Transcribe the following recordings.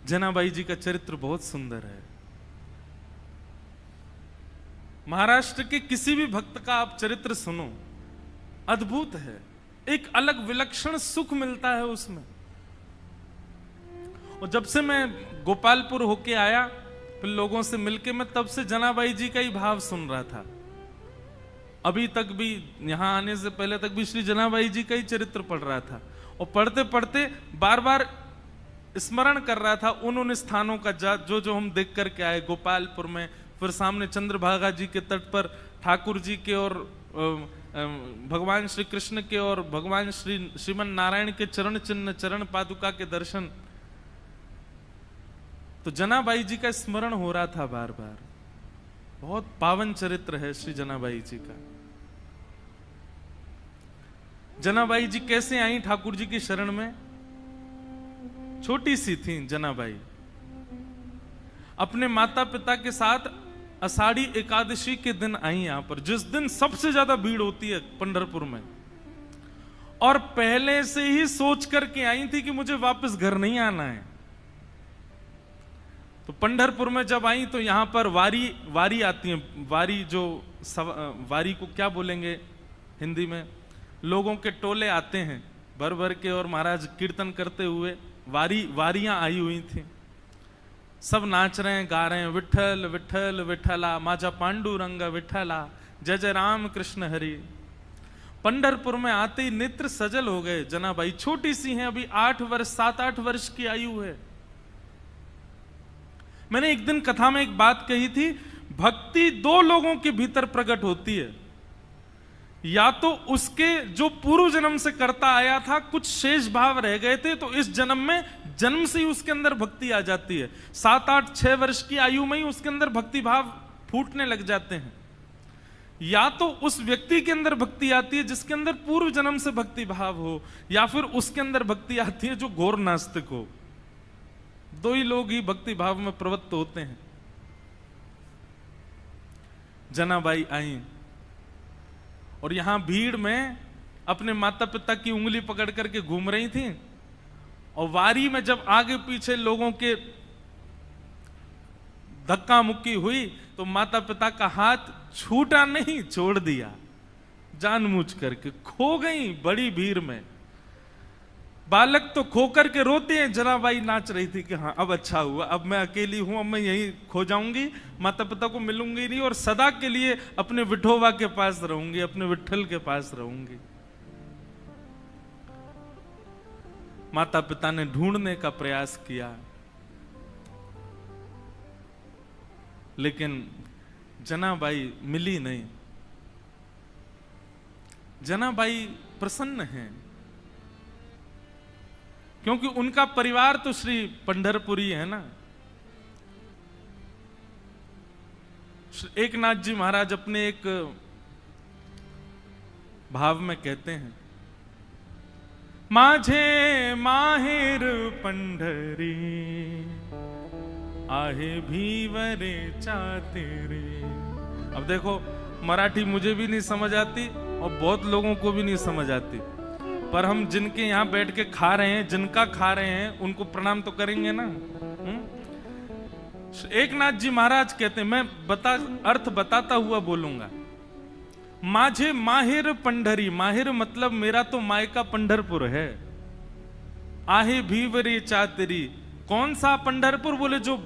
जनाबाई जी का चरित्र बहुत सुंदर है। महाराष्ट्र के किसी भी भक्त का आप चरित्र सुनो, अद्भुत है, एक अलग विलक्षण सुख मिलता है उसमें। और जब से मैं गोपालपुर होके आया, फिर लोगों से मिलके, मैं तब से जनाबाई जी का ही भाव सुन रहा था। अभी तक भी, यहां आने से पहले तक भी श्री जनाबाई जी का ही चरित्र पढ़ रहा था, और पढ़ते पढ़ते बार बार स्मरण कर रहा था उन स्थानों का जो जो हम देख करके आए गोपालपुर में। फिर सामने चंद्रभागा जी के तट पर ठाकुर जी के और भगवान श्री कृष्ण के और भगवान श्रीमन नारायण के चरण चिन्ह, चरण पादुका के दर्शन। तो जनाबाई जी का स्मरण हो रहा था बार बार। बहुत पावन चरित्र है श्री जनाबाई जी का। जनाबाई जी कैसे आई ठाकुर जी की शरण में? छोटी सी थी जनाबाई, अपने माता पिता के साथ आषाढ़ी एकादशी के दिन आई यहां पर, जिस दिन सबसे ज्यादा भीड़ होती है पंढरपुर में। और पहले से ही सोच करके आई थी कि मुझे वापस घर नहीं आना है। तो पंढरपुर में जब आई तो यहां पर वारी आती है। वारी को क्या बोलेंगे हिंदी में? लोगों के टोले आते हैं भर भर के, और महाराज कीर्तन करते हुए वारियां आई हुई थी। सब नाच रहे हैं, गा रहे हैं, विठल विठल विठला, माजा पांडुरंग विठला, जय जय राम कृष्ण हरि। पंढरपुर में आते ही नेत्र सजल हो गए। जनाबाई छोटी सी हैं, अभी 7-8 वर्ष की आयु है। मैंने एक दिन कथा में एक बात कही थी, भक्ति 2 लोगों के भीतर प्रकट होती है। या तो उसके जो पूर्व जन्म से करता आया था, कुछ शेष भाव रह गए थे, तो इस जन्म में जन्म से ही उसके अंदर भक्ति आ जाती है। 7-8-6 वर्ष की आयु में ही उसके अंदर भक्ति भाव फूटने लग जाते हैं। या तो उस व्यक्ति के अंदर भक्ति आती है जिसके अंदर पूर्व जन्म से भक्ति भाव हो, या फिर उसके अंदर भक्ति आती है जो घोर नास्तिक हो। 2 ही लोग ही भक्ति भाव में प्रवृत्त होते हैं। जनाबाई आई और यहां भीड़ में अपने माता पिता की उंगली पकड़ करके घूम रही थी। और वारी में जब आगे पीछे लोगों के धक्का मुक्की हुई तो माता पिता का हाथ छूटा नहीं, छोड़ दिया, जानबूझ करके खो गई बड़ी भीड़ में। बालक तो खो करके रोते हैं, जनाबाई नाच रही थी कि हाँ अब अच्छा हुआ, अब मैं अकेली हूं, अब मैं यहीं खो जाऊंगी, माता पिता को मिलूंगी नहीं, और सदा के लिए अपने विठोबा के पास रहूंगी, अपने विठल के पास रहूंगी। माता पिता ने ढूंढने का प्रयास किया, लेकिन जनाबाई मिली नहीं। जनाबाई प्रसन्न हैं क्योंकि उनका परिवार तो श्री पंढरपुरी है ना। एकनाथ जी महाराज अपने एक भाव में कहते हैं, माझे माहेर पंढरी आहे भीवरे चातेरे। अब देखो, मराठी मुझे भी नहीं समझ आती और बहुत लोगों को भी नहीं समझ आती, पर हम जिनके यहां बैठ के खा रहे हैं, जिनका खा रहे हैं, उनको प्रणाम तो करेंगे ना। एकनाथ जी महाराज कहते हैं, मैं अर्थ बताता हुआ बोलूंगा। माझे माहिर पंढरी, माहिर मतलब मेरा तो मायका पंढरपुर है। आहे भीवरे चातरी, कौन सा पंढरपुर? बोले जो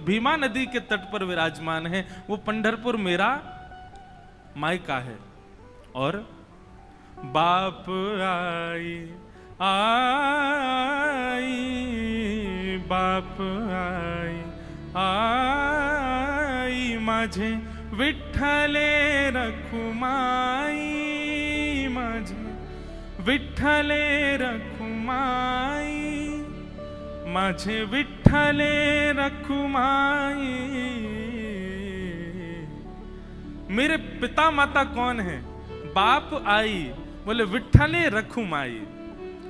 भीमा नदी के तट पर विराजमान है, वो पंढरपुर मेरा मायका है। और बाप आई आई, बाप आई आई, माझे विठ्ठले रखुमाई, माझे विठ्ठले रखुमाई, माझे विठ्ठले रखुमाई। मेरे पिता माता कौन है? बाप आई, बोले विठ्ठले रखुमाई।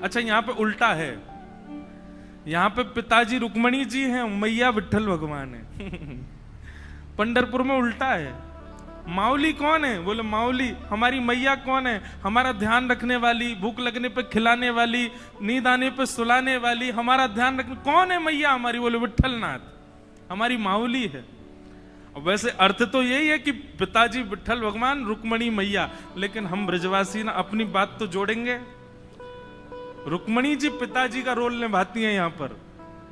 अच्छा, यहां पे उल्टा है, यहां पे पिताजी रुक्मणी जी हैं, मैया विठ्ठल भगवान है। पंढरपुर में उल्टा है, माउली कौन है? बोले माउली हमारी मैया कौन है? हमारा ध्यान रखने वाली, भूख लगने पे खिलाने वाली, नींद आने पे सुलाने वाली, हमारा ध्यान रखने, कौन है मैया हमारी? बोले विट्ठलनाथ, हमारी माउली है। और वैसे अर्थ तो यही है कि पिताजी विट्ठल भगवान, रुक्मणी मैया, लेकिन हम ब्रजवासी ना अपनी बात तो जोड़ेंगे। रुक्मणी जी पिताजी का रोल निभाती हैं, यहां पर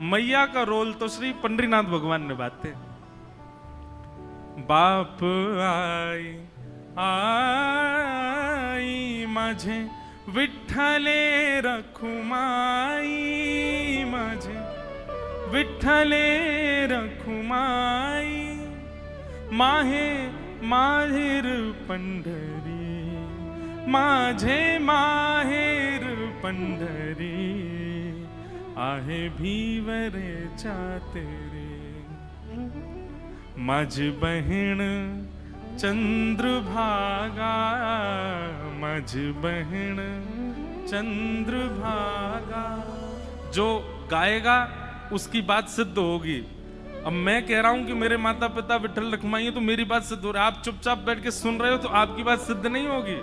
मैया का रोल तो श्री पंडरीनाथ भगवान निभाते हैं। बाप आई आई माझे विठ्ठले रखुमाई, माझे विठ्ठले रखुमाई, माहे माहेर पंढरी, माझे माहेर पंढरी, आहे भीवरे चातेरे, माझ बहन चंद्रभागा, माझ बहन चंद्रभागा। जो गाएगा उसकी बात सिद्ध होगी। अब मैं कह रहा हूं कि मेरे माता पिता विट्ठल रखुमाई है तो मेरी बात सिद्ध हो रही है। आप चुपचाप बैठ के सुन रहे हो तो आपकी बात सिद्ध नहीं होगी।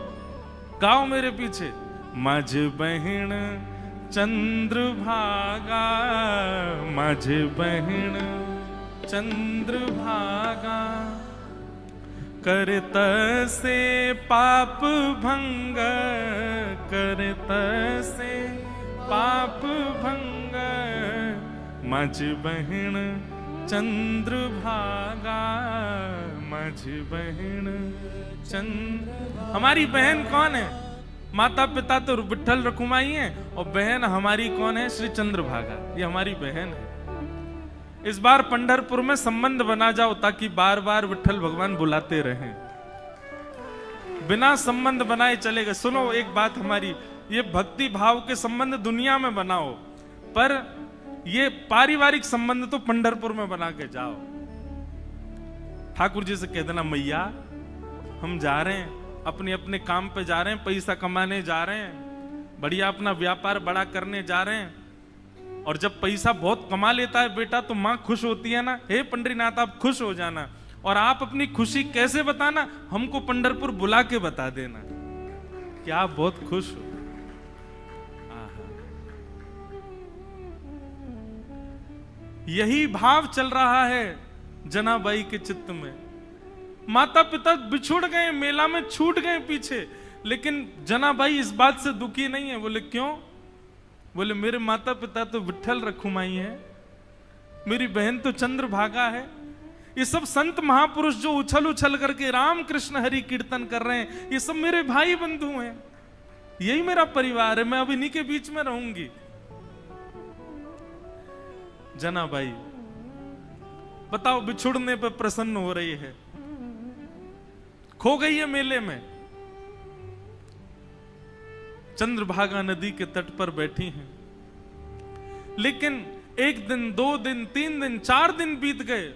गाओ मेरे पीछे, माझ बहन चंद्रभागा, माझ बहन चंद्रभागा, करत से पाप भंग, करत से पाप भंग, माझ बहन चंद्रभागा, माझ बहन चंद्र। हमारी बहन कौन है? माता पिता तो विट्ठल रखुमाई है और बहन हमारी कौन है? श्री चंद्रभागा, ये हमारी बहन है। इस बार पंढरपुर में संबंध बना जाओ ताकि बार बार विट्ठल भगवान बुलाते रहें। बिना संबंध बनाए चलेगा। सुनो एक बात हमारी, ये भक्ति भाव के संबंध दुनिया में बनाओ, पर ये पारिवारिक संबंध तो पंढरपुर में बना के जाओ। ठाकुर जी से कह देना, मैया हम जा रहे हैं, अपने अपने काम पे जा रहे हैं, पैसा कमाने जा रहे हैं, बढ़िया अपना व्यापार बड़ा करने जा रहे हैं। और जब पैसा बहुत कमा लेता है बेटा तो माँ खुश होती है ना, हे पंडरीनाथ आप खुश हो जाना। और आप अपनी खुशी कैसे बताना? हमको पंढरपुर बुला के बता देना कि आप बहुत खुश हो। यही भाव चल रहा है जनाबाई के चित्त में। माता पिता बिछुड़ गए, मेला में छूट गए पीछे, लेकिन जनाबाई इस बात से दुखी नहीं है। बोले क्यों? बोले मेरे माता पिता तो विट्ठल रखुमाई है, मेरी बहन तो चंद्रभागा है। ये सब संत महापुरुष जो उछल उछल करके राम कृष्ण हरि कीर्तन कर रहे हैं, ये सब मेरे भाई बंधु हैं, यही मेरा परिवार है, मैं अब इन्हीं के बीच में रहूंगी। जनाबाई बताओ, बिछुड़ने पे प्रसन्न हो रही है, खो गई है मेले में, चंद्रभागा नदी के तट पर बैठी हैं। लेकिन एक दिन, 2 दिन, 3 दिन, 4 दिन बीत गए।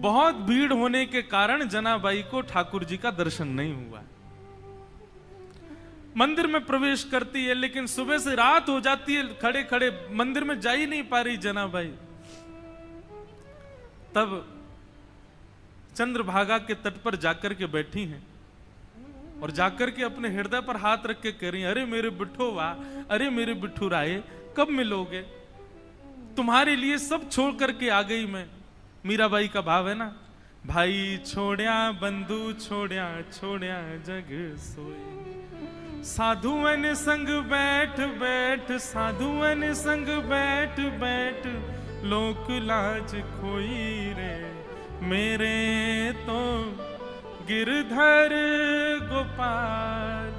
बहुत भीड़ होने के कारण जनाबाई को ठाकुर जी का दर्शन नहीं हुआ। मंदिर में प्रवेश करती है, लेकिन सुबह से रात हो जाती है, खड़े खड़े मंदिर में जा ही नहीं पा रही जनाबाई। तब चंद्रभागा के तट पर जाकर के बैठी हैं और जाकर के अपने हृदय पर हाथ रख के कह रही हैं, अरे मेरे बिट्ठोवा, अरे मेरे बिट्ठू राय, कब मिलोगे? तुम्हारे लिए सब छोड़ करके आ गई मैं। मीराबाई का भाव है ना, भाई छोड़या बंधु छोड़या, छोड़या जग सोए, साधुअन संग बैठ बैठ, साधुअन संग बैठ बैठ, लोक लाज खोई रे, मेरे तो गिरधर गोपाल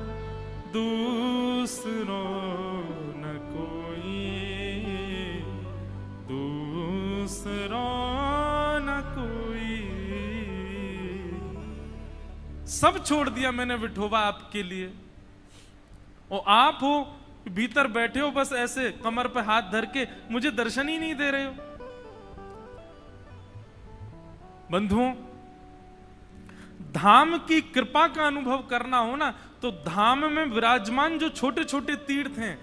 दूसरो न कोई, दूसरो न कोई। सब छोड़ दिया मैंने विठोबा आपके लिए, और आप हो भीतर बैठे हो बस ऐसे कमर पे हाथ धर के, मुझे दर्शन ही नहीं दे रहे हो। बंधुओं, धाम की कृपा का अनुभव करना हो ना, तो धाम में विराजमान जो छोटे छोटे तीर्थ हैं,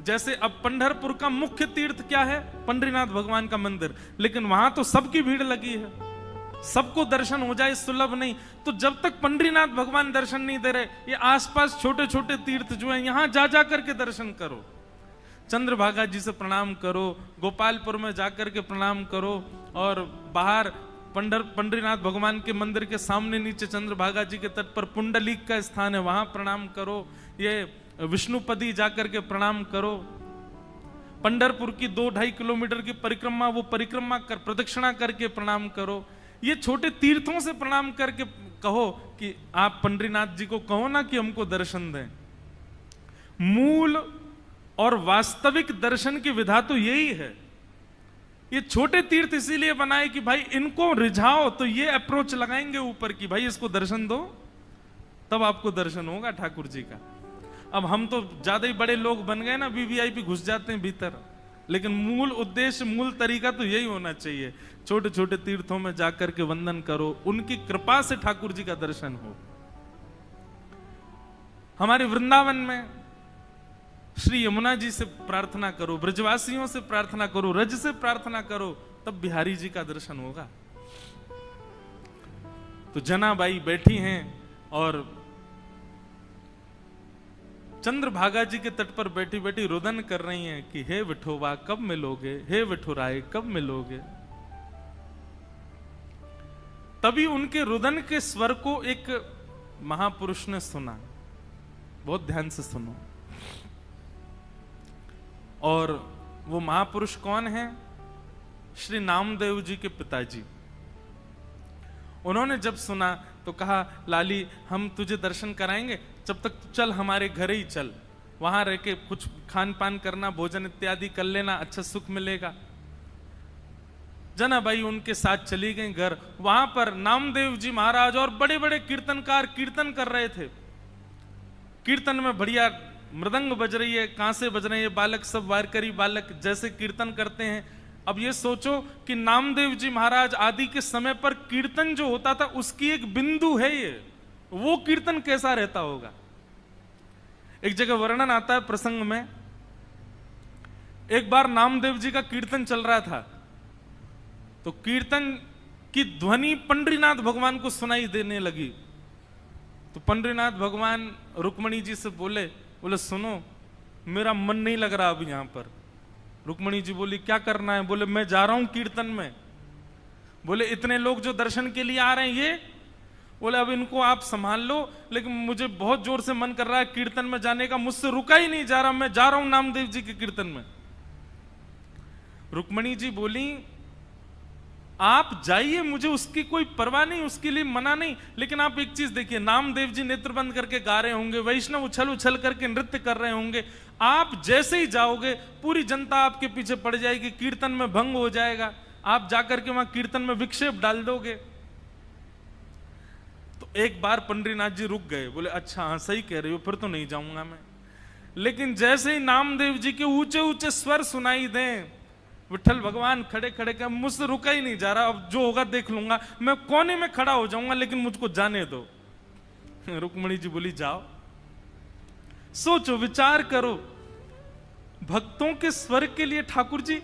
जैसे अब पंढरपुर का मुख्य तीर्थ क्या है? पंडरीनाथ भगवान का मंदिर, लेकिन वहां तो सबकी भीड़ लगी है। सबको दर्शन हो जाए सुलभ नहीं। तो जब तक पंडरीनाथ भगवान दर्शन नहीं दे रहे, ये आसपास छोटे छोटे तीर्थ जो हैं यहां जा जा करके दर्शन करो। चंद्रभागा जी से प्रणाम करो, गोपालपुर में जाकर के प्रणाम करो, और बाहर पंडरीनाथ भगवान के मंदिर के सामने नीचे चंद्रभागा जी के तट पर पुंडलीक का स्थान है, वहां प्रणाम करो। ये विष्णुपदी जाकर के प्रणाम करो। पंढरपुर की 2-2.5 किलोमीटर की परिक्रमा, वो परिक्रमा कर प्रदक्षिणा करके प्रणाम करो। ये छोटे तीर्थों से प्रणाम करके कहो कि आप पंडरीनाथ जी को कहो ना कि हमको दर्शन दें। मूल और वास्तविक दर्शन की विधा तो यही है। ये छोटे तीर्थ इसीलिए बनाए कि भाई इनको रिझाओ, तो ये अप्रोच लगाएंगे ऊपर की भाई इसको दर्शन दो, तब आपको दर्शन होगा ठाकुर जी का। अब हम तो ज्यादा ही बड़े लोग बन गए ना, वीवीआईपी घुस जाते हैं भीतर, लेकिन मूल उद्देश्य, मूल तरीका तो यही होना चाहिए। छोटे छोटे तीर्थों में जाकर के वंदन करो, उनकी कृपा से ठाकुर जी का दर्शन हो। हमारे वृंदावन में श्री यमुना जी से प्रार्थना करो, ब्रजवासियों से प्रार्थना करो, रज से प्रार्थना करो, तब बिहारी जी का दर्शन होगा। तो जनाबाई बैठी हैं और चंद्रभागा जी के तट पर बैठी बैठी रुदन कर रही हैं कि हे विठोबा कब मिलोगे, हे विठुराय कब मिलोगे। तभी उनके रुदन के स्वर को एक महापुरुष ने सुना। बहुत ध्यान से सुनो। और वो महापुरुष कौन है? श्री नामदेव जी के पिताजी। उन्होंने जब सुना तो कहा, लाली हम तुझे दर्शन कराएंगे, जब तक चल हमारे घर ही चल, वहां रह के कुछ खान पान करना, भोजन इत्यादि कर लेना, अच्छा सुख मिलेगा। जनाबाई उनके साथ चली गई घर। वहां पर नामदेव जी महाराज और बड़े बड़े कीर्तनकार कीर्तन कर रहे थे। कीर्तन में बढ़िया मृदंग बज रही है, कांसे बज रहे हैं, बालक सब वारकरी बालक जैसे कीर्तन करते हैं। अब ये सोचो कि नामदेव जी महाराज आदि के समय पर कीर्तन जो होता था उसकी एक बिंदु है ये, वो कीर्तन कैसा रहता होगा। एक जगह वर्णन आता है प्रसंग में, एक बार नामदेव जी का कीर्तन चल रहा था, तो कीर्तन की ध्वनि पंडरीनाथ भगवान को सुनाई देने लगी। तो पंडरीनाथ भगवान रुक्मणी जी से बोले सुनो मेरा मन नहीं लग रहा अब यहां पर। रुक्मणी जी बोली क्या करना है? बोले मैं जा रहा हूं कीर्तन में। बोले इतने लोग जो दर्शन के लिए आ रहे हैं ये? बोले अब इनको आप संभाल लो, लेकिन मुझे बहुत जोर से मन कर रहा है कीर्तन में जाने का, मुझसे रुका ही नहीं जा रहा, मैं जा रहा हूं नामदेव जी के कीर्तन में। रुक्मणी जी बोली आप जाइए, मुझे उसकी कोई परवाह नहीं, उसके लिए मना नहीं, लेकिन आप एक चीज देखिए, नामदेव जी नेत्र बंद करके गा रहे होंगे, वैष्णव उछल उछल करके नृत्य कर रहे होंगे, आप जैसे ही जाओगे पूरी जनता आपके पीछे पड़ जाएगी, कीर्तन में भंग हो जाएगा, आप जाकर के वहां कीर्तन में विक्षेप डाल दोगे। तो एक बार पंडरीनाथ जी रुक गए, बोले अच्छा हाँ सही कह रहे हो, फिर तो नहीं जाऊंगा मैं। लेकिन जैसे ही नामदेव जी के ऊंचे ऊंचे स्वर सुनाई दें, विठल भगवान खड़े खड़े का, मुझसे रुका ही नहीं जा रहा, अब जो होगा देख लूंगा, मैं कोने में खड़ा हो जाऊंगा, लेकिन मुझको जाने दो। रुक्मणी जी बोली जाओ। सोचो विचार करो, भक्तों के स्वर के लिए ठाकुर जी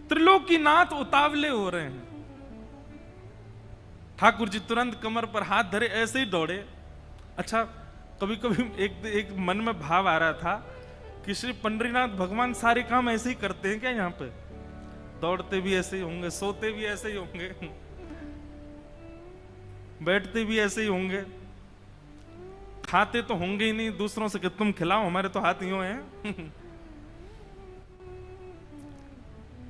त्रिलोकीनाथ उतावले हो रहे हैं। ठाकुर जी तुरंत कमर पर हाथ धरे, ऐसे ही दौड़े। अच्छा कभी कभी एक मन में भाव आ रहा था कि श्री पंडरीनाथ भगवान सारे काम ऐसे ही करते हैं क्या? यहाँ पे दौड़ते भी ऐसे ही होंगे, सोते भी ऐसे ही होंगे, बैठते भी ऐसे ही होंगे, खाते तो होंगे ही नहीं दूसरों से कि तुम खिलाओ, हमारे तो हाथ यूं हैं।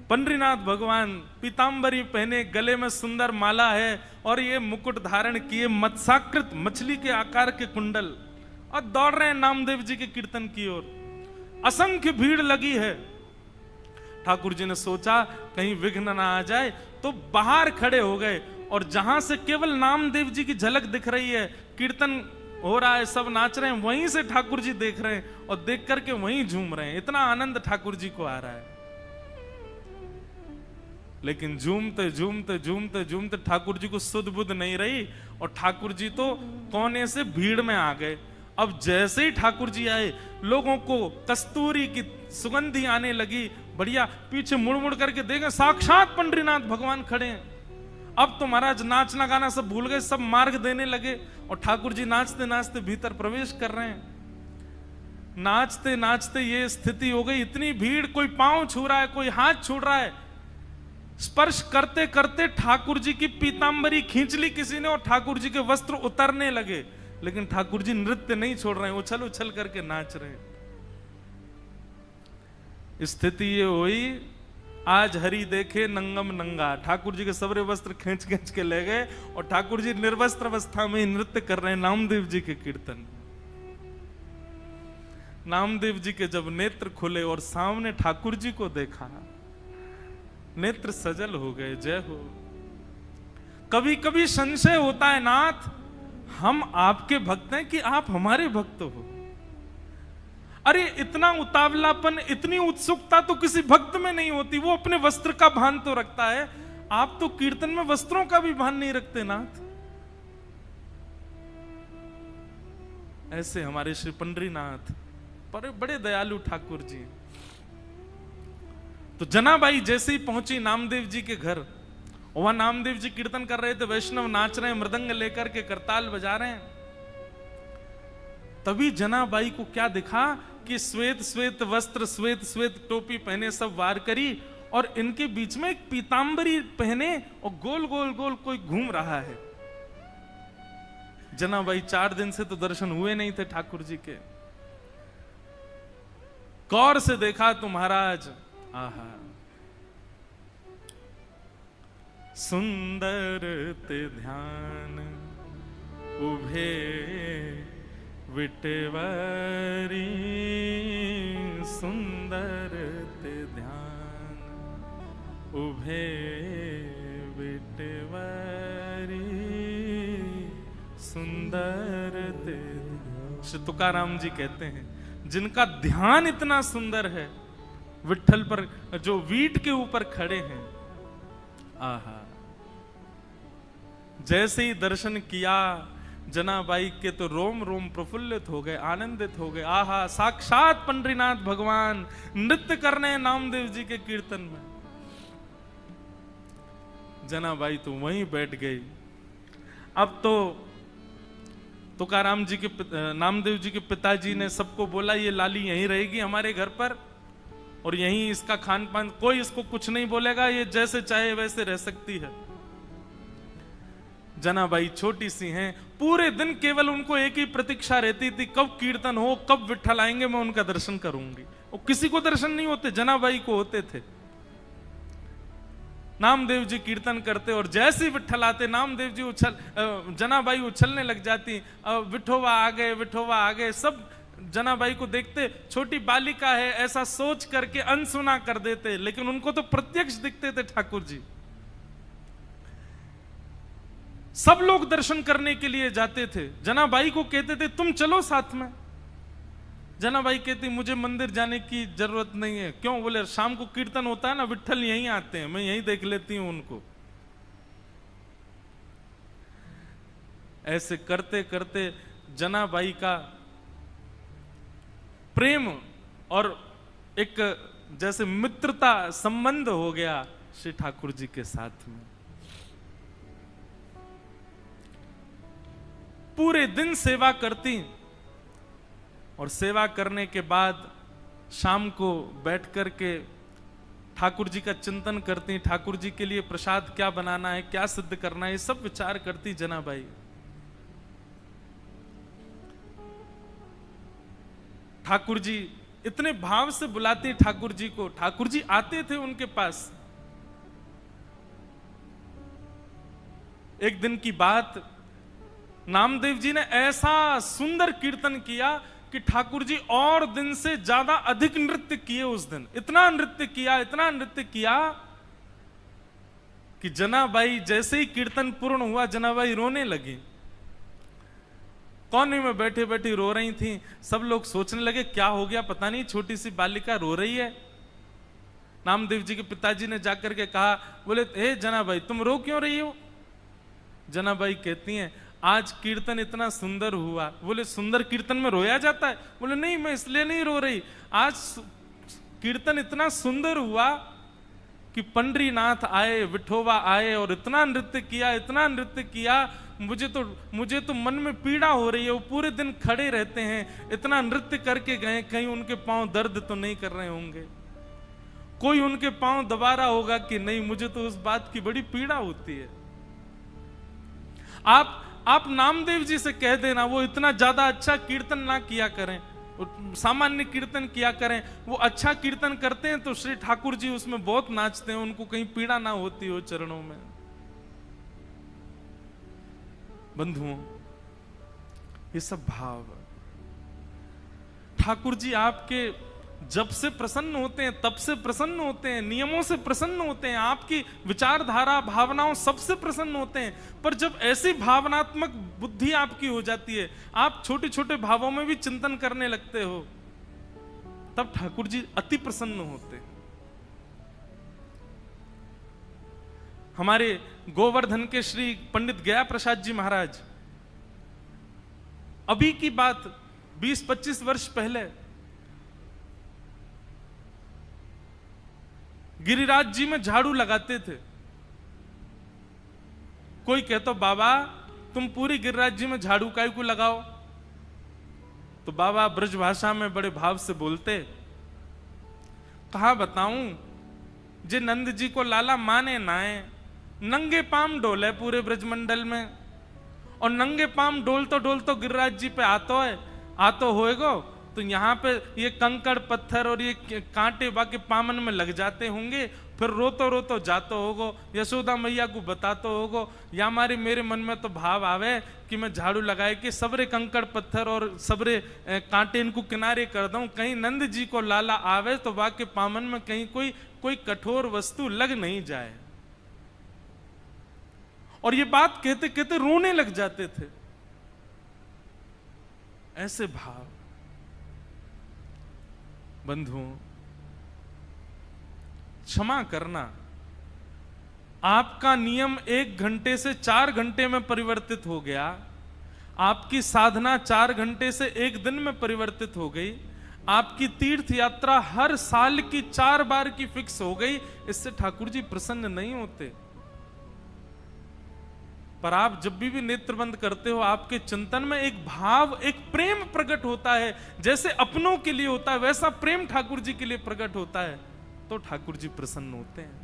पंडरीनाथ भगवान पीतांबरी पहने, गले में सुंदर माला है और ये मुकुट धारण किए, मत्स्याकृत मछली के आकार के कुंडल, और दौड़ रहे हैं नामदेव जी के कीर्तन की ओर। असंख्य भीड़ लगी है। ठाकुर जी ने सोचा कहीं विघ्न ना आ जाए, तो बाहर खड़े हो गए, और जहां से केवल नामदेव जी की झलक दिख रही है, कीर्तन हो रहा है, सब नाच रहे हैं, वहीं से ठाकुर जी देख रहे हैं और देख करके वहीं झूम रहे हैं। इतना आनंद ठाकुर जी को आ रहा है। लेकिन झूमते झूमते झूमते झूमते ठाकुर जी को सुध बुध नहीं रही, और ठाकुर जी तो कोने से भीड़ में आ गए। अब जैसे ही ठाकुर जी आए, लोगों को कस्तूरी की सुगंधी आने लगी, बढ़िया। पीछे मुड़ मुड़ करके देखें, साक्षात पंडरीनाथ भगवान खड़े हैं। अब तो महाराज नाचना गाना सब भूल गए, सब मार्ग देने लगे और ठाकुर जी नाचते नाचते भीतर प्रवेश कर रहे हैं। नाचते नाचते ये स्थिति हो गई, इतनी भीड़, कोई पांव छू रहा है, कोई हाथ छू रहा है, स्पर्श करते करते ठाकुर जी की पीतांबरी खींच ली किसी ने और ठाकुर जी के वस्त्र उतरने लगे, लेकिन ठाकुर जी नृत्य नहीं छोड़ रहे हैं, उछल उछल करके नाच रहे हैं। स्थिति ये हुई, आज हरि देखे नंगम नंगा, ठाकुर जी के सबरे वस्त्र खींच खींच के ले गए और ठाकुर जी निर्वस्त्र अवस्था में ही नृत्य कर रहे हैं नामदेव जी के कीर्तन। नामदेव जी के जब नेत्र खुले और सामने ठाकुर जी को देखा, नेत्र सजल हो गए। जय हो। कभी कभी संशय होता है नाथ, हम आपके भक्त हैं कि आप हमारे भक्त हो। अरे इतना उतावलापन, इतनी उत्सुकता तो किसी भक्त में नहीं होती, वो अपने वस्त्र का भान तो रखता है, आप तो कीर्तन में वस्त्रों का भी भान नहीं रखते नाथ। ऐसे हमारे श्री पंडरीनाथ बड़े दयालु ठाकुर जी। तो जनाबाई जैसे ही पहुंची नामदेव जी के घर, वहां नामदेव जी कीर्तन कर रहे थे, वैष्णव नाच रहे हैं, मृदंग लेकर के करताल बजा रहे हैं। तभी जनाबाई को क्या दिखा कि श्वेत श्वेत वस्त्र, श्वेत श्वेत टोपी पहने, सब वार करी और इनके बीच में एक पीतांबरी पहने और गोल गोल गोल कोई घूम रहा है। जनाबाई 4 दिन से तो दर्शन हुए नहीं थे ठाकुर जी के। गौर से देखा तो महाराज, आहा, सुंदर ते ध्यान उभे विटवारी, सुंदर ते ध्यान उभे विटवारी, सुंदर ते। श्री तुकाराम जी कहते हैं, जिनका ध्यान इतना सुंदर है विठ्ठल पर, जो वीट के ऊपर खड़े हैं, आहा, जैसे ही दर्शन किया जनाबाई के तो रोम रोम प्रफुल्लित हो गए, आनंदित हो गए। आहा, साक्षात पंडरीनाथ भगवान नृत्य करने हैं नामदेव जी के कीर्तन में। जनाबाई तो वहीं बैठ गई। अब तो तुकाराम जी के नामदेव जी के पिताजी ने सबको बोला, ये लाली यहीं रहेगी हमारे घर पर और यहीं इसका खान पान, कोई इसको कुछ नहीं बोलेगा, ये जैसे चाहे वैसे रह सकती है। जनाबाई छोटी सी हैं, पूरे दिन केवल उनको एक ही प्रतीक्षा रहती थी, कब कीर्तन हो, कब विठ्ठल आएंगे, मैं उनका दर्शन करूंगी। और किसी को दर्शन नहीं होते, जनाबाई को होते थे। नामदेव जी कीर्तन करते और जैसे ही विठ्ठल आते, नामदेव जी जनाबाई उछलने लग जाती, विठोवा आ गए, विठोवा आ गए। सब जनाबाई को देखते, छोटी बालिका है ऐसा सोच करके अनसुना कर देते, लेकिन उनको तो प्रत्यक्ष दिखते थे ठाकुर जी। सब लोग दर्शन करने के लिए जाते थे, जनाबाई को कहते थे तुम चलो साथ में। जनाबाई कहती मुझे मंदिर जाने की जरूरत नहीं है। क्यों? बोले शाम को कीर्तन होता है ना, विठ्ठल यहीं आते हैं, मैं यहीं देख लेती हूं उनको। ऐसे करते करते जनाबाई का प्रेम और एक जैसे मित्रता संबंध हो गया श्री ठाकुर जी के साथ में। पूरे दिन सेवा करती और सेवा करने के बाद शाम को बैठ करके ठाकुर जी का चिंतन करती, ठाकुर जी के लिए प्रसाद क्या बनाना है, क्या सिद्ध करना है, ये सब विचार करती जनाबाई। ठाकुर जी इतने भाव से बुलाती ठाकुर जी को, ठाकुर जी आते थे उनके पास। एक दिन की बात, नामदेव जी ने ऐसा सुंदर कीर्तन किया कि ठाकुर जी और दिन से ज्यादा अधिक नृत्य किए उस दिन। इतना नृत्य किया कि जनाबाई जैसे ही कीर्तन पूर्ण हुआ, जनाबाई रोने लगी। कोने में बैठे बैठी रो रही थी। सब लोग सोचने लगे क्या हो गया, पता नहीं छोटी सी बालिका रो रही है। नामदेव जी के पिताजी ने जाकर के कहा, बोले हे जनाबाई तुम रो क्यों रही हो? जनाबाई कहती हैं आज कीर्तन इतना सुंदर हुआ। बोले सुंदर कीर्तन में रोया जाता है? बोले नहीं, मैं इसलिए नहीं रो रही, आज कीर्तन इतना सुंदर हुआ कि पंडरीनाथ आए, विठोबा आए और इतना नृत्य किया, इतना नृत्य किया, मुझे तो मन में पीड़ा हो रही है। वो पूरे दिन खड़े रहते हैं, इतना नृत्य करके गए, कहीं उनके पांव दर्द तो नहीं कर रहे होंगे, कोई उनके पांव दबा रहा होगा कि नहीं। मुझे तो उस बात की बड़ी पीड़ा होती है। आप नामदेव जी से कह देना वो इतना ज्यादा अच्छा कीर्तन ना किया करें, सामान्य कीर्तन किया करें। वो अच्छा कीर्तन करते हैं तो श्री ठाकुर जी उसमें बहुत नाचते हैं, उनको कहीं पीड़ा ना होती हो चरणों में। बंधुओं, ये सब भाव ठाकुर जी आपके जब से प्रसन्न होते हैं तब से प्रसन्न होते हैं, नियमों से प्रसन्न होते हैं, आपकी विचारधारा भावनाओं सबसे प्रसन्न होते हैं। पर जब ऐसी भावनात्मक बुद्धि आपकी हो जाती है, आप छोटे छोटे भावों में भी चिंतन करने लगते हो, तब ठाकुर जी अति प्रसन्न होते हैं। हमारे गोवर्धन के श्री पंडित गया प्रसाद जी महाराज, अभी की बात 20-25 वर्ष पहले गिरिराज जी में झाड़ू लगाते थे। कोई कहता बाबा तुम पूरी गिरिराज जी में झाड़ू काहे को लगाओ, तो बाबा ब्रज भाषा में बड़े भाव से बोलते, कहा बताऊं, जे नंद जी को लाला माने नाए, नंगे पाम डोले पूरे ब्रजमंडल में, और नंगे पाम डोल तो गिरिराज जी पे आतो होएगो, तो यहाँ पे ये कंकड़ पत्थर और ये कांटे बाकी पामन में लग जाते होंगे, फिर रोतो जातो होगो, यशोदा मैया को बतातो होगो। या मेरे मन में तो भाव आवे कि मैं झाड़ू लगाए कि सबरे कंकड़ पत्थर और सबरे कांटे इनको किनारे कर दूं, कहीं नंद जी को लाला आवे तो बाकी पामन में कहीं कोई कठोर वस्तु लग नहीं जाए। और ये बात कहते कहते रोने लग जाते थे। ऐसे भाव बंधुओं, क्षमा करना, आपका नियम 1 घंटे से 4 घंटे में परिवर्तित हो गया, आपकी साधना 4 घंटे से 1 दिन में परिवर्तित हो गई, आपकी तीर्थ यात्रा हर साल की 4 बार की फिक्स हो गई, इससे ठाकुर जी प्रसन्न नहीं होते। पर आप जब भी नेत्र बंद करते हो, आपके चिंतन में एक भाव, एक प्रेम प्रकट होता है। जैसे अपनों के लिए होता है वैसा प्रेम ठाकुर जी के लिए प्रकट होता है, तो ठाकुर जी प्रसन्न होते हैं।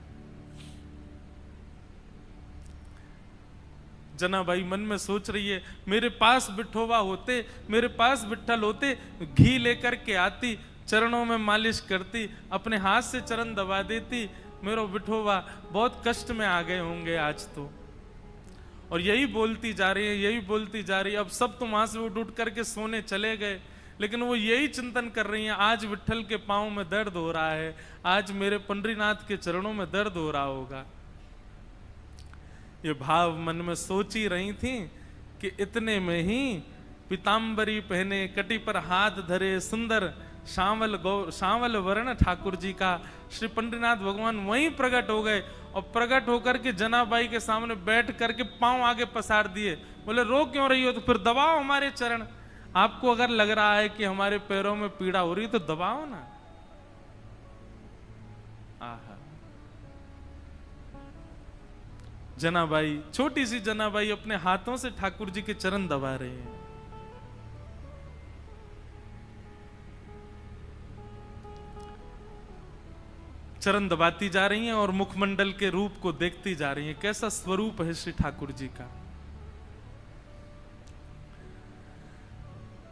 जनाबाई मन में सोच रही है, मेरे पास विठोबा होते, मेरे पास विठ्ठल होते, घी लेकर के आती, चरणों में मालिश करती, अपने हाथ से चरण दबा देती, मेरा विठोबा बहुत कष्ट में आ गए होंगे आज तो। और यही बोलती जा रही है, यही बोलती जा रही है। अब सब तो वहां से उठ करके सोने चले गए, लेकिन वो यही चिंतन कर रही हैं, आज विठ्ठल के पांव में दर्द हो रहा है, आज मेरे पंडरीनाथ के चरणों में दर्द हो रहा होगा। ये भाव मन में सोच ही रही थी कि इतने में ही पीताम्बरी पहने, कटी पर हाथ धरे, सुंदर सांवल वर्ण ठाकुर जी का श्री पंडरीनाथ भगवान वहीं प्रकट हो गए। और प्रकट होकर के जनाबाई के सामने बैठ करके पांव आगे पसार दिए, बोले रो क्यों रही हो, तो फिर दबाओ हमारे चरण। आपको अगर लग रहा है कि हमारे पैरों में पीड़ा हो रही है तो दबाओ ना। आहा, जनाबाई, छोटी सी जनाबाई अपने हाथों से ठाकुर जी के चरण दबा रहे हैं। चरण दबाती जा रही हैं और मुखमंडल के रूप को देखती जा रही हैं, कैसा स्वरूप है श्री ठाकुर जी का।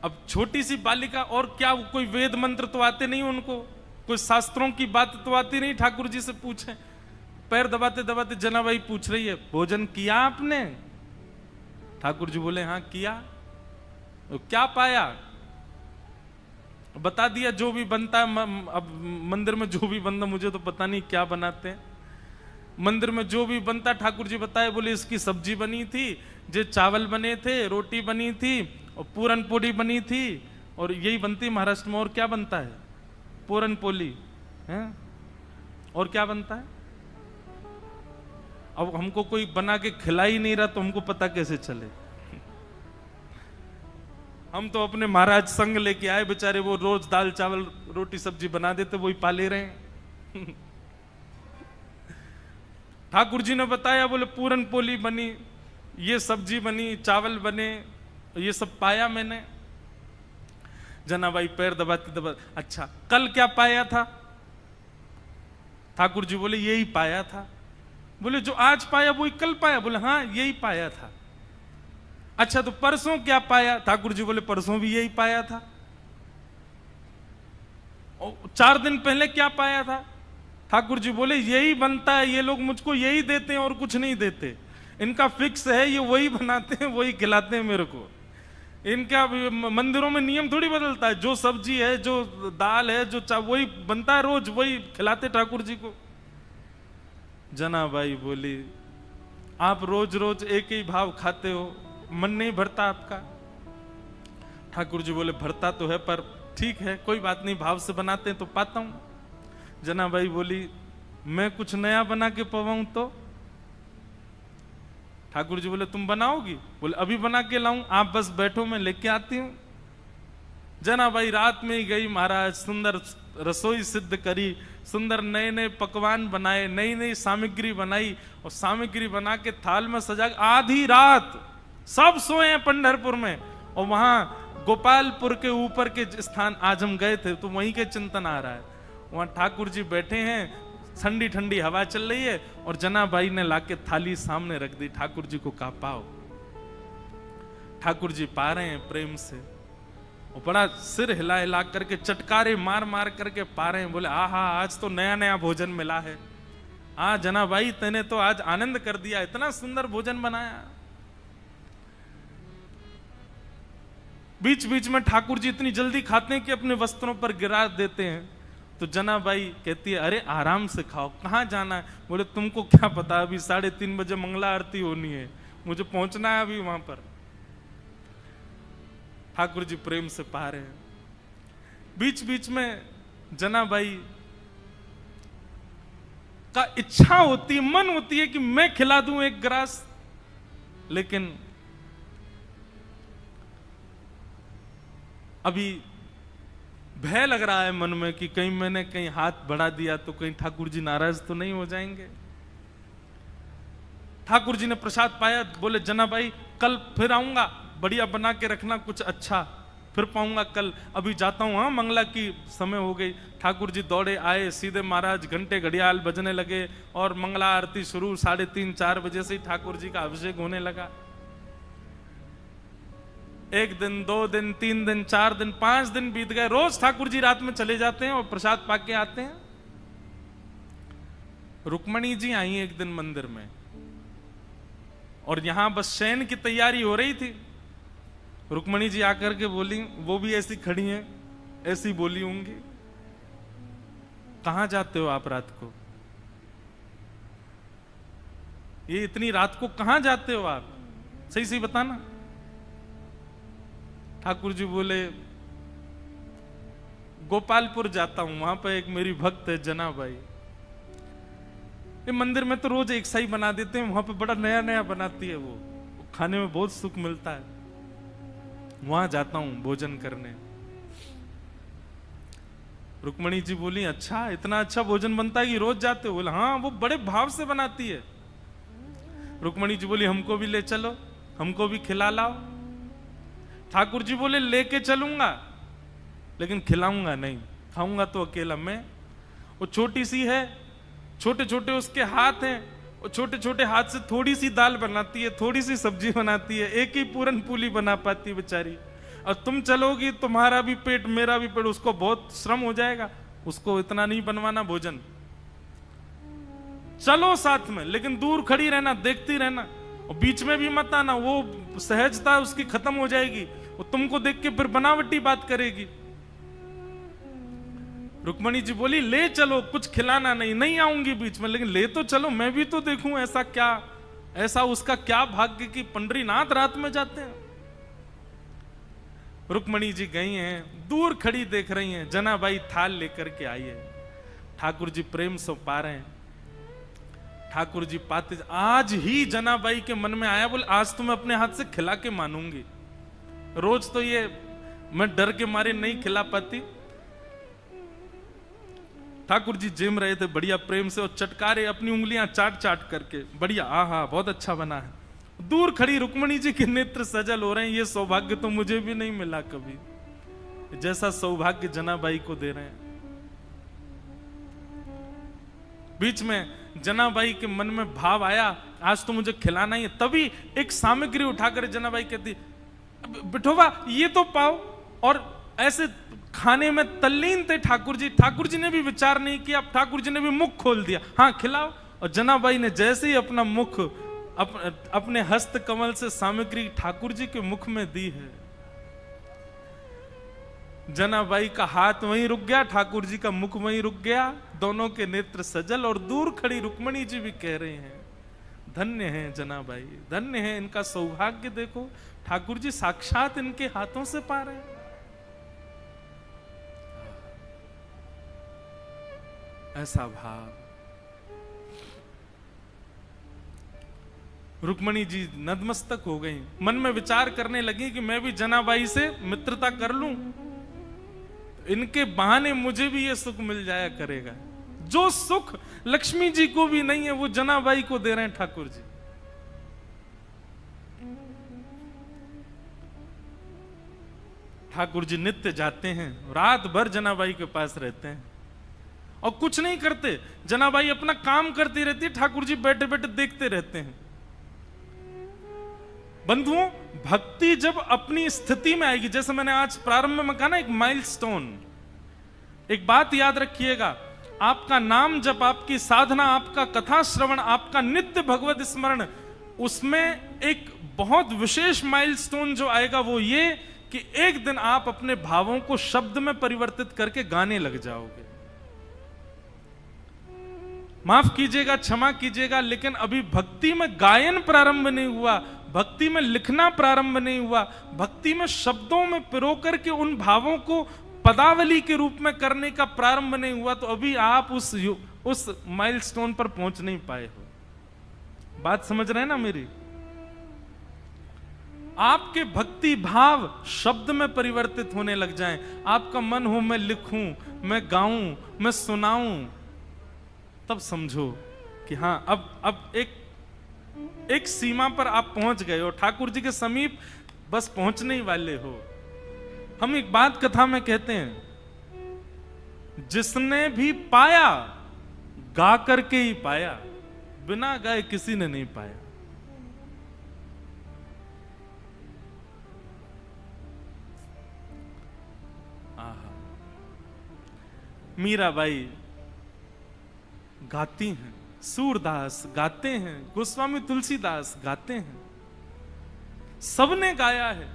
अब छोटी सी बालिका, और क्या कोई वेद मंत्र तो आते नहीं उनको, कोई शास्त्रों की बात तो आती नहीं, ठाकुर जी से पूछें। पैर दबाते दबाते जनाबाई पूछ रही है, भोजन किया आपने? ठाकुर जी बोले हाँ किया। तो क्या पाया? बता दिया जो भी बनता है। अब मंदिर में जो भी बनता, मुझे तो पता नहीं क्या बनाते हैं, मंदिर में जो भी बनता ठाकुर जी बताए। बोले इसकी सब्जी बनी थी, जे चावल बने थे, रोटी बनी थी और पूरन पोली बनी थी, और यही बनती महाराष्ट्र में। और क्या बनता है? पूरन पोली है। और क्या बनता है? अब हमको कोई बना के खिला ही नहीं रहा तो हमको पता कैसे चले। हम तो अपने महाराज संग लेके आए, बेचारे वो रोज दाल चावल रोटी सब्जी बना देते, वही पा ले रहे हैं। ठाकुर जी ने बताया, बोले पूरन पोली बनी, ये सब्जी बनी, चावल बने, ये सब पाया मैंने। जनाबाई पैर दबाती दबाती, अच्छा कल क्या पाया था? ठाकुर जी बोले यही पाया था। बोले जो आज पाया वही कल पाया? बोले हाँ यही पाया था। अच्छा तो परसों क्या पाया? ठाकुर जी बोले परसों भी यही पाया था। और 4 दिन पहले क्या पाया था? ठाकुर जी बोले यही बनता है, ये लोग मुझको यही देते हैं और कुछ नहीं देते, इनका फिक्स है, ये वही बनाते हैं वही खिलाते हैं मेरे को। इनका मंदिरों में नियम थोड़ी बदलता है, जो सब्जी है, जो दाल है, जो वही बनता है, रोज वही खिलाते ठाकुर जी को। जनाबाई बोली आप रोज रोज एक ही भाव खाते हो, मन नहीं भरता आपका? ठाकुर जी बोले भरता तो है, पर ठीक है कोई बात नहीं, भाव से बनाते हैं तो पाता हूं। जनाबाई बोली मैं कुछ नया बना के पवाऊं तो? ठाकुर जी बोले तुम बनाओगी? बोले अभी बना के लाऊं, आप बस बैठो मैं लेके आती हूं। जनाबाई रात में ही गई महाराज, सुंदर रसोई सिद्ध करी, सुंदर नए नए पकवान बनाए, नई नई सामग्री बनाई और सामग्री बना के थाल में सजा। आधी रात सब सोए हैं पंढरपुर में, और वहां गोपालपुर के ऊपर के स्थान आज हम गए थे तो वहीं के चिंतन आ रहा है। वहां ठाकुर जी बैठे हैं, ठंडी ठंडी हवा चल रही है, और जनाबाई ने लाके थाली सामने रख दी। ठाकुर जी को कहा पाओ। ठाकुर जी पा रहे हैं प्रेम से, और बड़ा सिर हिला हिला करके, चटकारे मार मार करके पा रहे हैं। बोले आहा आज तो नया नया भोजन मिला है। जनाबाई तेने तो आज आनंद कर दिया, इतना सुंदर भोजन बनाया। बीच बीच में ठाकुर जी इतनी जल्दी खाते हैं कि अपने वस्त्रों पर गिरा देते हैं। तो जनाबाई कहती है अरे आराम से खाओ, कहाँ जाना है? बोले तुमको क्या पता, अभी 3:30 बजे मंगला आरती होनी है, मुझे पहुंचना है अभी वहां पर। ठाकुर जी प्रेम से पा रहे हैं। बीच बीच में जनाबाई का इच्छा होती है, मन होती है कि मैं खिला दूं एक ग्रास, लेकिन अभी भय लग रहा है मन में कि कहीं मैंने कहीं हाथ बढ़ा दिया तो कहीं ठाकुर जी नाराज तो नहीं हो जाएंगे। ठाकुर जी ने प्रसाद पाया, बोले जनाबाई कल फिर आऊंगा, बढ़िया बना के रखना कुछ अच्छा, फिर पाऊंगा कल, अभी जाता हूं, हाँ मंगला की समय हो गई। ठाकुर जी दौड़े आए, सीधे महाराज घंटे घड़ियाल बजने लगे और मंगला आरती शुरू। 3:30-4 बजे से ही ठाकुर जी का अभिषेक होने लगा। 1 दिन 2 दिन 3 दिन 4 दिन 5 दिन बीत गए। रोज ठाकुर जी रात में चले जाते हैं और प्रसाद पाके आते हैं। रुक्मणी जी आई एक दिन मंदिर में, और यहां बस शयन की तैयारी हो रही थी। रुक्मणी जी आकर के बोली, वो भी ऐसी खड़ी हैं, ऐसी बोली होंगी, कहां जाते हो आप रात को? ये इतनी रात को कहां जाते हो आप, सही सही बताना। ठाकुर जी बोले गोपालपुर जाता हूं, वहां पर एक मेरी भक्त है जनाबाई, ये मंदिर में तो रोज एक सा ही बना देते हैं, वहां पे बड़ा नया नया बनाती है, वो खाने में बहुत सुख मिलता है, वहां जाता हूं भोजन करने। रुक्मणी जी बोली अच्छा इतना अच्छा भोजन बनता है कि रोज जाते हो? बोले हाँ वो बड़े भाव से बनाती है। रुक्मणी जी बोली हमको भी ले चलो, हमको भी खिला लाओ। ठाकुर जी बोले लेके चलूंगा लेकिन खिलाऊंगा नहीं, खाऊंगा तो अकेला मैं। वो छोटी सी है, छोटे छोटे उसके हाथ हैं, वो छोटे छोटे हाथ से थोड़ी सी दाल बनाती है, थोड़ी सी सब्जी बनाती है, एक ही पूरन पूली बना पाती बेचारी। और तुम चलोगी तुम्हारा भी पेट मेरा भी पेट, उसको बहुत श्रम हो जाएगा, उसको इतना नहीं बनवाना भोजन। चलो साथ में, लेकिन दूर खड़ी रहना, देखती रहना, और बीच में भी मत आना, वो सहजता उसकी खत्म हो जाएगी, वो तुमको देख के फिर बनावटी बात करेगी। रुक्मणी जी बोली ले चलो, कुछ खिलाना नहीं, नहीं आऊंगी बीच में, लेकिन ले तो चलो, मैं भी तो देखूं ऐसा क्या, ऐसा उसका क्या भाग्य कि पंडरीनाथ रात में जाते हैं। रुक्मणी जी गई हैं, दूर खड़ी देख रही हैं, जनाबाई थाल लेकर के आई है। ठाकुर जी प्रेम से पा रहे हैं। ठाकुर जी पाते, आज ही जनाबाई के मन में आया, बोले आज तो मैं अपने हाथ से खिला के मानूंगी, रोज तो ये मैं डर के मारे नहीं खिला पाती। ठाकुर जी जेम रहे थे बढ़िया प्रेम से, और चटकारे अपनी उंगलियां चाट चाट करके, बढ़िया, आहा बहुत अच्छा बना है। दूर खड़ी रुक्मणी जी के नेत्र सजल हो रहे हैं। ये सौभाग्य तो मुझे भी नहीं मिला कभी, जैसा सौभाग्य जनाबाई को दे रहे हैं। बीच में जनाबाई के मन में भाव आया, आज तो मुझे खिलाना ही है। तभी एक सामग्री उठाकर जनाबाई कहती, बिठोबा ये तो पाओ। और ऐसे खाने में तल्लीन थे ठाकुर जी। ठाकुर जी ने भी विचार नहीं किया, ठाकुर जी ने भी मुख खोल दिया, हाँ खिलाओ। और जनाबाई ने जैसे ही अपना मुख अपने हस्त कमल से सामग्री ठाकुर जी के मुख में दी है, जनाबाई का हाथ वहीं रुक गया, ठाकुर जी का मुख वहीं रुक गया, दोनों के नेत्र सजल। और दूर खड़ी रुक्मणी जी भी कह रहे हैं, धन्य है जनाबाई, धन्य है, इनका सौभाग्य देखो, ठाकुर जी साक्षात इनके हाथों से पा रहे हैं। ऐसा भाव। रुक्मणी जी नतमस्तक हो गई, मन में विचार करने लगी कि मैं भी जनाबाई से मित्रता कर लूं, इनके बहाने मुझे भी ये सुख मिल जाया करेगा। जो सुख लक्ष्मी जी को भी नहीं है वो जनाबाई को दे रहे हैं ठाकुर जी। ठाकुर जी नित्य जाते हैं, रात भर जनाबाई के पास रहते हैं और कुछ नहीं करते। जनाबाई अपना काम करती रहती है, ठाकुर जी बैठे बैठे देखते रहते हैं। बंधुओं, भक्ति जब अपनी स्थिति में आएगी, जैसे मैंने आज प्रारंभ में कहा ना, एक माइलस्टोन, एक बात याद रखिएगा, आपका नाम जब, आपकी साधना, आपका कथा श्रवण, आपका नित्य भगवत स्मरण, उसमें एक बहुत विशेष माइलस्टोन जो आएगा वो ये कि एक दिन आप अपने भावों को शब्द में परिवर्तित करके गाने लग जाओगे। माफ कीजिएगा, क्षमा कीजिएगा, लेकिन अभी भक्ति में गायन प्रारंभ नहीं हुआ, भक्ति में लिखना प्रारंभ नहीं हुआ, भक्ति में शब्दों में पिरो करके उन भावों को पदावली के रूप में करने का प्रारंभ नहीं हुआ, तो अभी आप उस माइलस्टोन पर पहुंच नहीं पाए हो। बात समझ रहे हैं ना मेरी? आपके भक्ति भाव शब्द में परिवर्तित होने लग जाएं, आपका मन हो मैं लिखूं, मैं गाऊं, मैं सुनाऊं, तब समझो कि हां अब एक सीमा पर आप पहुंच गए हो, ठाकुर जी के समीप बस पहुंचने ही वाले हो। हम एक बात कथा में कहते हैं, जिसने भी पाया गा करके ही पाया, बिना गाए किसी ने नहीं पाया। आहा, मीराबाई गाती हैं, सूरदास गाते हैं, गोस्वामी तुलसीदास गाते हैं, सबने गाया है।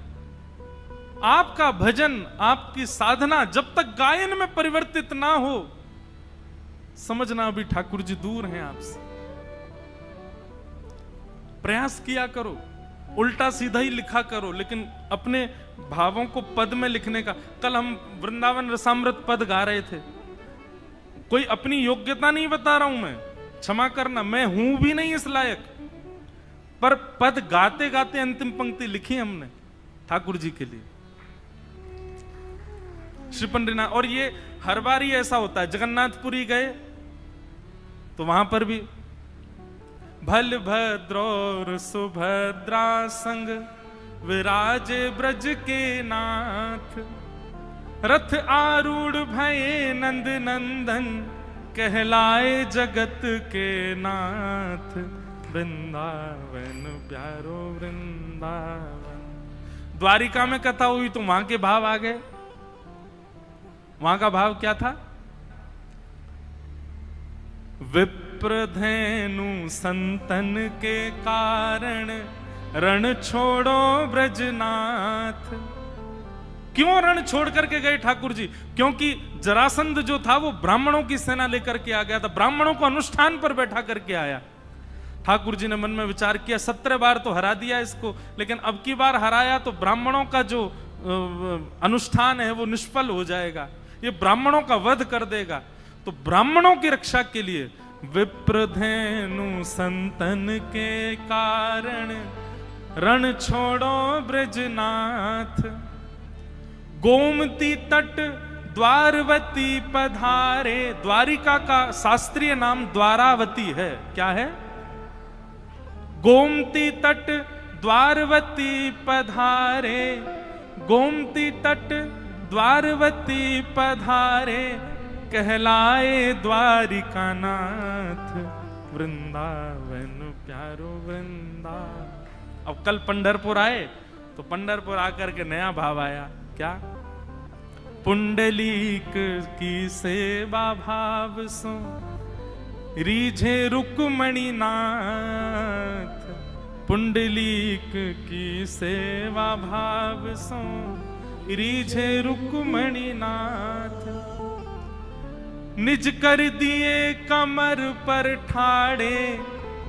आपका भजन, आपकी साधना जब तक गायन में परिवर्तित ना हो, समझना अभी ठाकुर जी दूर हैं आपसे। प्रयास किया करो, उल्टा सीधा ही लिखा करो, लेकिन अपने भावों को पद में लिखने का। कल हम वृंदावन रसामृत पद गा रहे थे, कोई अपनी योग्यता नहीं बता रहा हूं मैं, क्षमा करना, मैं हूं भी नहीं इस लायक, पर पद गाते गाते अंतिम पंक्ति लिखी हमने ठाकुर जी के लिए, श्री पंडितनाथ। और ये हर बार ही ऐसा होता है, जगन्नाथपुरी गए तो वहां पर भी भल भद्र और सुभद्रा संग विराजे ब्रज के नाथ, रथ आरूढ़ भये नंद नंदन कहलाए जगत के नाथ, वृंदावन प्यारो वृंदावन। द्वारिका में कथा हुई तो वहां के भाव आ गए। वहां का भाव क्या था? विप्रधेनु संतन के कारण रण छोड़ो ब्रजनाथ। क्यों रण छोड़ करके गए ठाकुर जी? क्योंकि जरासंध जो था वो ब्राह्मणों की सेना लेकर के आ गया था, ब्राह्मणों को अनुष्ठान पर बैठा करके आया। ठाकुर जी ने मन में विचार किया, 17 बार तो हरा दिया इसको, लेकिन अब की बार हराया तो ब्राह्मणों का जो अनुष्ठान है वो निष्फल हो जाएगा, ये ब्राह्मणों का वध कर देगा। तो ब्राह्मणों की रक्षा के लिए विप्रधेनु संतन के कारण रण छोड़ो ब्रजनाथ। गोमती तट द्वारवती पधारे। द्वारिका का शास्त्रीय नाम द्वारावती है। क्या है? गोमती तट द्वारवती पधारे, गोमती तट द्वारवती पधारे, कहलाए द्वारिका नाथ, वृंदावन प्यारो वृंदा। अब कल पंढरपुर आए तो पंढरपुर आकर के नया भाव आया। क्या? पुंडलीक की सेवा भाव सो रीझे रुक्मणी नाथ, पुंडलीक की सेवा भाव सो रीझे रुक्मणी नाथ। निज कर दिए कमर पर ठाड़े,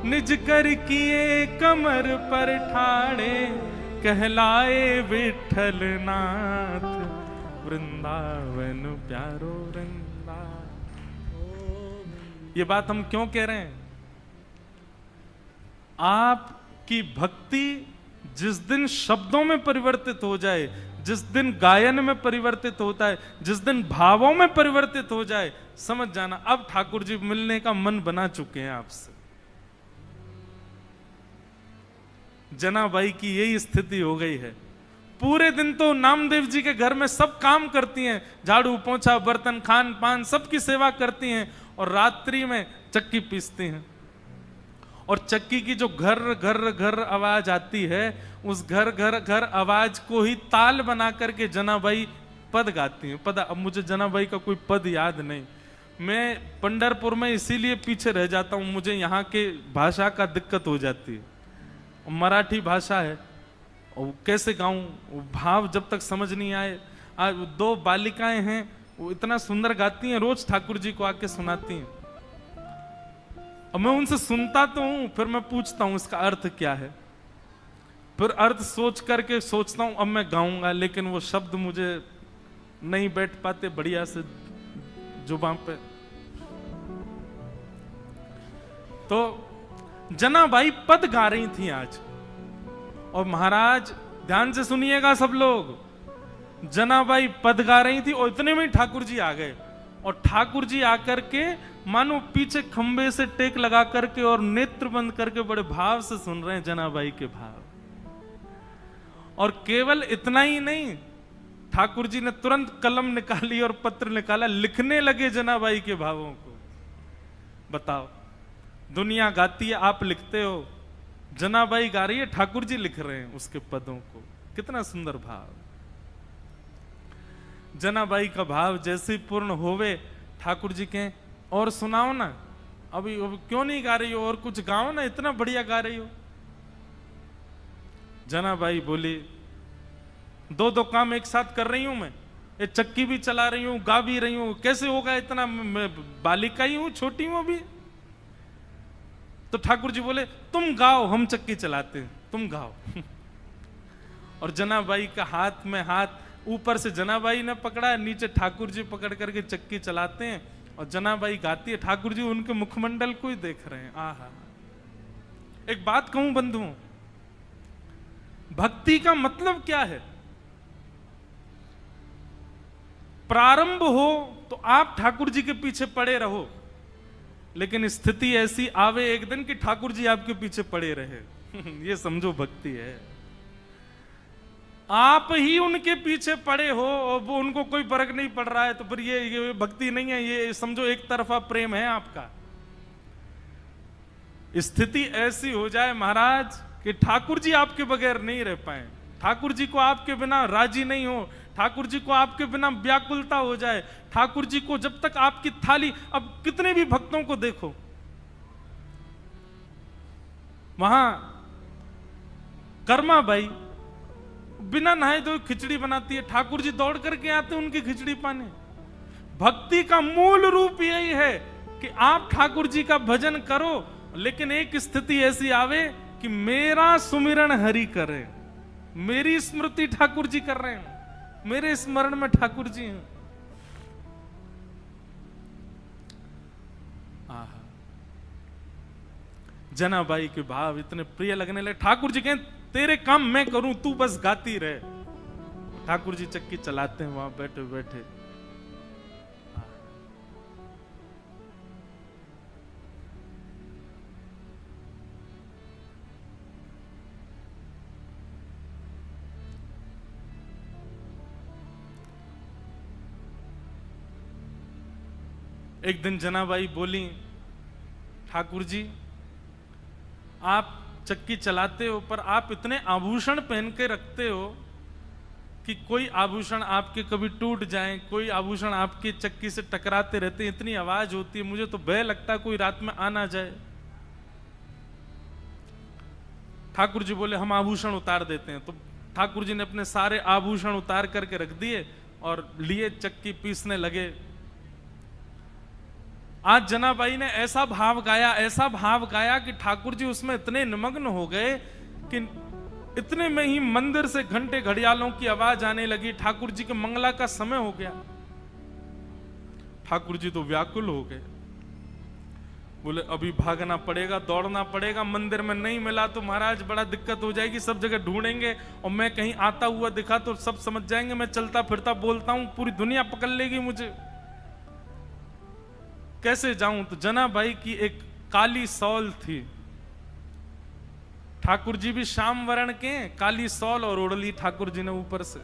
निज कर किए कमर पर ठाड़े, कहलाए विठल नाथ, वृंदावन प्यारो वृंदा। ये बात हम क्यों कह रहे हैं? आपकी भक्ति जिस दिन शब्दों में परिवर्तित हो जाए, जिस दिन गायन में परिवर्तित होता है, जिस दिन भावों में परिवर्तित हो जाए, समझ जाना अब ठाकुर जी मिलने का मन बना चुके हैं आपसे। जनाबाई की यही स्थिति हो गई है। पूरे दिन तो नामदेव जी के घर में सब काम करती हैं, झाड़ू पोंछा बर्तन खान पान सबकी सेवा करती हैं, और रात्रि में चक्की पीसती हैं। और चक्की की जो घर घर घर आवाज आती है, उस घर घर घर आवाज को ही ताल बना करके जनाबाई पद गाती हैं। पद, अब मुझे जनाबाई का कोई पद याद नहीं। मैं पंढरपुर में इसीलिए पीछे रह जाता हूं, मुझे यहाँ के भाषा का दिक्कत हो जाती है। मराठी भाषा है, और कैसे गाऊं? भाव जब तक समझ नहीं आए। आज 2 बालिकाएं हैं, वो इतना सुंदर गाती हैं, रोज ठाकुर जी को आके सुनाती हैं। अब मैं उनसे सुनता तो हूं, फिर मैं पूछता हूं इसका अर्थ क्या है, फिर अर्थ सोच करके सोचता हूं अब मैं गाऊंगा, लेकिन वो शब्द मुझे नहीं बैठ पाते बढ़िया से जुबान पे। तो जनाबाई पद गा रही थी आज, और महाराज ध्यान से सुनिएगा सब लोग, जनाबाई पद गा रही थी और इतने में ठाकुर जी आ गए। और ठाकुर जी आकर के मानो पीछे खंबे से टेक लगा करके और नेत्र बंद करके बड़े भाव से सुन रहे हैं जनाबाई के भाव। और केवल इतना ही नहीं, ठाकुर जी ने तुरंत कलम निकाली और पत्र निकाला, लिखने लगे जनाबाई के भावों को। बताओ, दुनिया गाती है, आप लिखते हो, जनाबाई गा रही है, ठाकुर जी लिख रहे हैं उसके पदों को। कितना सुंदर भाव। जनाबाई का भाव जैसे ही पूर्ण होवे, ठाकुर जी के और सुनाओ ना, अभी क्यों नहीं गा रही हो, और कुछ गाओ ना, इतना बढ़िया गा रही हो। जनाबाई बोली, 2 काम एक साथ कर रही हूं मैं, ये चक्की भी चला रही हूं, गा भी रही हूं, कैसे होगा इतना? मैं बालिका ही हूं, छोटी हूं अभी। तो ठाकुर जी बोले, तुम गाओ, हम चक्की चलाते हैं, तुम गाओ। और जनाबाई का हाथ में हाथ, ऊपर से जनाबाई ने पकड़ा, नीचे ठाकुर जी पकड़ करके चक्की चलाते हैं, और जनाबाई गाती है, ठाकुर जी उनके मुखमंडल को ही देख रहे हैं। आहा। एक बात कहूं बंधुओं, भक्ति का मतलब क्या है? प्रारंभ हो तो आप ठाकुर जी के पीछे पड़े रहो, लेकिन स्थिति ऐसी आवे एक दिन कि ठाकुर जी आपके पीछे पड़े रहे। ये समझो भक्ति है। आप ही उनके पीछे पड़े हो और वो उनको कोई फर्क नहीं पड़ रहा है, तो फिर ये भक्ति नहीं है, ये समझो एक तरफा प्रेम है आपका। स्थिति ऐसी हो जाए महाराज कि ठाकुर जी आपके बगैर नहीं रह पाए, ठाकुर जी को आपके बिना राजी नहीं हो, ठाकुर जी को आपके बिना व्याकुलता हो जाए, ठाकुर जी को जब तक आपकी थाली, अब कितने भी भक्तों को देखो, वहां कर्मा बाई बिना नहाए धोए खिचड़ी बनाती है, ठाकुर जी दौड़ करके आते उनकी खिचड़ी पाने। भक्ति का मूल रूप यही है कि आप ठाकुर जी का भजन करो, लेकिन एक स्थिति ऐसी आवे कि मेरा सुमिरन हरि करे, मेरी स्मृति ठाकुर जी कर रहे हैं, मेरे स्मरण में ठाकुर जी हैं। जनाबाई के भाव इतने प्रिय लगने लगे। ठाकुर जी कहें तेरे काम मैं करूं, तू बस गाती रहे। ठाकुर जी चक्की चलाते हैं वहां बैठे बैठे। एक दिन जनाबाई बोली, ठाकुर जी आप चक्की चलाते हो पर आप इतने आभूषण पहन के रखते हो कि कोई आभूषण आपके कभी टूट जाए, कोई आभूषण आपकी चक्की से टकराते रहते हैं, इतनी आवाज होती है, मुझे तो भय लगता है कोई रात में आ ना जाए। ठाकुर जी बोले हम आभूषण उतार देते हैं। तो ठाकुर जी ने अपने सारे आभूषण उतार करके रख दिए और लिए चक्की पीसने लगे। आज जनाबाई ने ऐसा भाव गाया कि ठाकुर जी उसमें इतने निमग्न हो गए कि इतने में ही मंदिर से घंटे घड़ियालों की आवाज आने लगी। ठाकुर जी के मंगला का समय हो गया। ठाकुर जी तो व्याकुल हो गए, बोले अभी भागना पड़ेगा, दौड़ना पड़ेगा, मंदिर में नहीं मिला तो महाराज बड़ा दिक्कत हो जाएगी, सब जगह ढूंढेंगे और मैं कहीं आता हुआ दिखा तो सब समझ जाएंगे मैं चलता फिरता बोलता हूं, पूरी दुनिया पकड़ लेगी मुझे, कैसे जाऊं। तो जनाबाई की एक काली सौल थी, ठाकुर जी भी श्याम वर्ण के, काली सौल और ओढ़ ली ठाकुर जी ने ऊपर से।